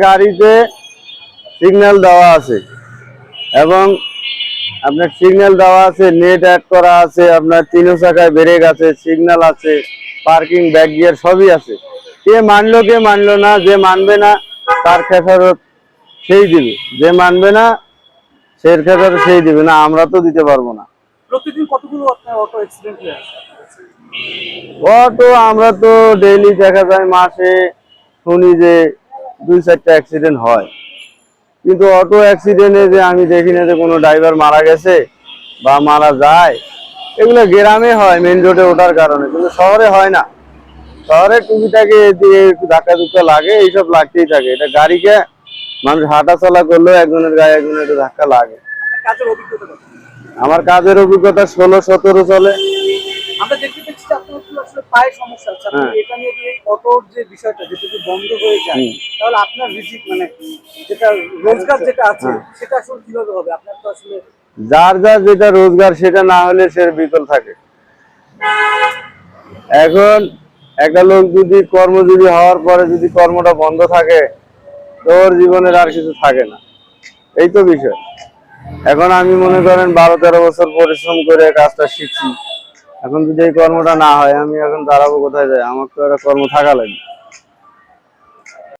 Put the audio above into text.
গাড়িতে সিগন্যাল দেওয়া আছে এবং আপনার সিগন্যাল দেওয়া আছে, নেট অ্যাড করা আছে, আপনার 3 চাকায় ব্রেক আছে, সিগন্যাল আছে, পার্কিং ব্যাক গিয়ার সবই আছে। কে মানলো না, যে মানবে না তার খেসারত সেই দিবে, যে মানবে না সে খেসারত সেই দিবে না, আমরা তো দিতে পারবো না। প্রতিদিন কতগুলো আপনার অটো অ্যাক্সিডেন্ট হয়ে আসে? অটো আমরা তো ডেইলি দেখা যায়, মাসে শুনি যে 2-4টা অ্যাক্সিডেন্ট হয়, কিন্তু অটো অ্যাক্সিডেন্টে যে আমি দেখি না যে কোনো ড্রাইভার মারা গেছে বা মারা যায়। এগুলো গ্রামে হয় মেন রোডে ওঠার কারণে, কিন্তু শহরে হয় না। শহরে টুকিটাকে দিয়ে একটু ধাক্কা ধুক্কা লাগে, এইসব লাগতেই থাকে। এটা গাড়িকে মানুষ হাঁটা চলা করলেও একজনের গায়ে একজনের একটু ধাক্কা লাগে। কাজের অভিজ্ঞতা কত? আমার কাজের অভিজ্ঞতা 16-17 চলে। আমরা দেখতে পাচ্ছি যে আপনার তো আসলে পায়ে সমস্যা আছে। আপনি এটা নিয়ে যে অটোর যে বিষয়টা যেটা যদি বন্ধ হয়ে যায় তাহলে আপনার রিজিক মানে যেটা রোজগার যেটা আছে সেটা আসলে কিভাবে হবে? আপনার তো আসলে যার যার যেটা রোজগার সেটা না হলে সে বিকল থাকে। এখন একটা লোক যদি কর্মজীবী হওয়ার পরে যদি কর্মটা বন্ধ থাকে, তোর জীবনের আর কিছু থাকে না। এই তো বিষয়। এখন আমি মনে করেন 12-13 বছর পরিশ্রম করে কাজটা শিখছি, এখন যদি এই কর্মটা না হয় আমি এখন দাঁড়াবো কোথায়? যায় আমার তো একটা কর্ম থাকা লাগবে।